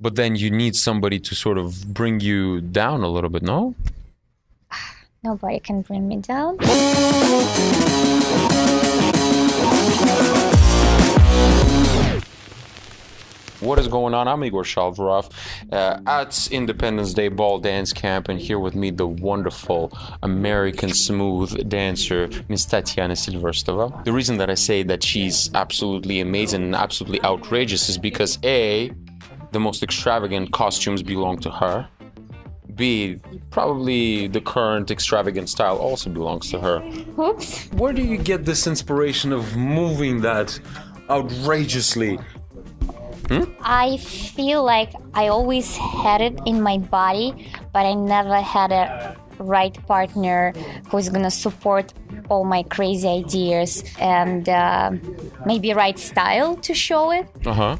but then you need somebody to sort of bring you down a little bit, no? Nobody can bring me down. What is going on? I'm Egor Shalvarov at Independence Day Ball Dance Camp, and here with me the wonderful American smooth dancer, Miss Tatiana Seliverstova. The reason that I say that she's absolutely amazing and absolutely outrageous is because A, the most extravagant costumes belong to her. B, probably the current extravagant style also belongs to her. Oops. Where do you get this inspiration of moving that outrageously? I feel like I always had it in my body, but I never had a right partner who's gonna support all my crazy ideas and maybe right style to show it.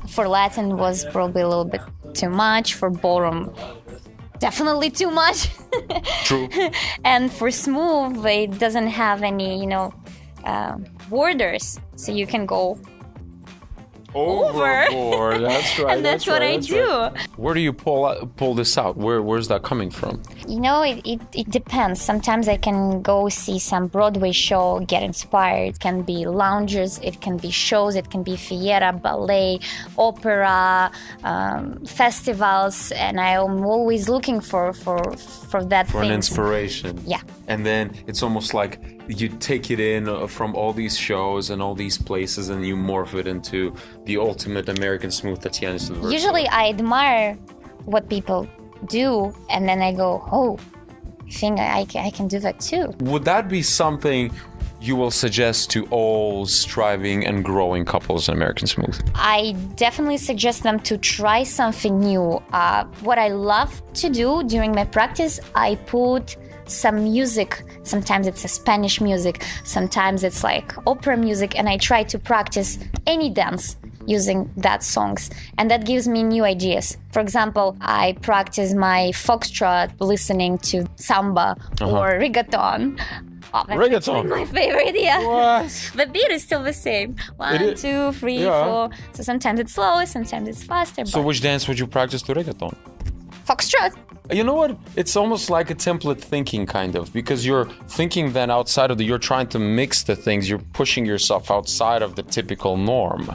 For Latin was probably a little bit too much. For ballroom, definitely too much. True. And for smooth, it doesn't have any, borders, so you can go overboard. That's right. And that's what I do. Right. Where do you pull this out? Where's that coming from? It depends. Sometimes I can go see some Broadway show, get inspired. It can be lounges, it can be shows, it can be fiera, ballet, opera, festivals, and I am always looking for that for an inspiration. Yeah. And then it's almost like you take it in from all these shows and all these places, and you morph it into the ultimate American smooth Tatiana Seliverstova. Usually I admire what people do, and then I go, oh, I think I can do that too. Would that be something you will suggest to all striving and growing couples in American Smooth? I definitely suggest them to try something new. What I love to do during my practice, I put some music. Sometimes it's a Spanish music, sometimes it's like opera music, and I try to practice any dance using that songs, and that gives me new ideas. For example, I practice my foxtrot listening to samba or reggaeton. Oh, that's Reggaeton. my favorite, yeah. What? The beat is still the same. 1, 2, 3, 4. So sometimes it's slower, sometimes it's faster. So which dance would you practice to reggaeton? Foxtrot. You know what? It's almost like a template thinking, kind of, because you're thinking then outside of you're trying to mix the things, you're pushing yourself outside of the typical norm.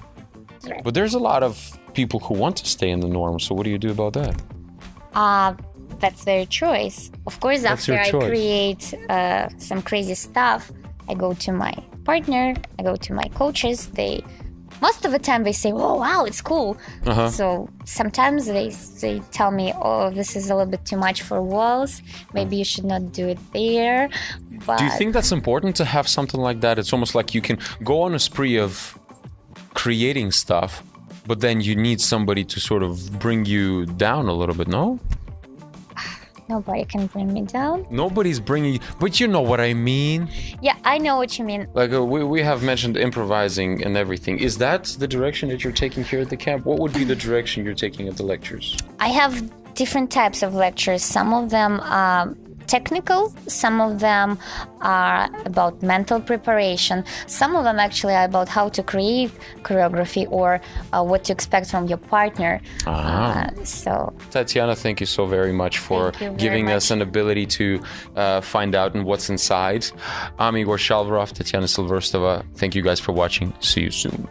Right. But there's a lot of people who want to stay in the norm, so what do you do about that? That's their choice. Of course, after I create some crazy stuff, I go to my partner, I go to my coaches. Most of the time they say, oh, wow, it's cool. So sometimes they tell me, oh, this is a little bit too much for walls. Maybe you should not do it there. But do you think that's important to have something like that? It's almost like you can go on a spree of creating stuff, but then you need somebody to sort of bring you down a little bit, no? Nobody can bring me down. Nobody's bringing you, but you know what I mean? Yeah, I know what you mean. Like we have mentioned improvising and everything. Is that the direction that you're taking here at the camp? What would be the direction you're taking at the lectures? I have different types of lectures. Some of them are technical, some of them are about mental preparation, some of them actually are about how to create choreography or what to expect from your partner. So Tatiana, thank you so very much for giving us an ability to find out what's inside. I'm Egor Shalvarov, Tatiana Seliverstova. Thank you guys for watching. See you soon.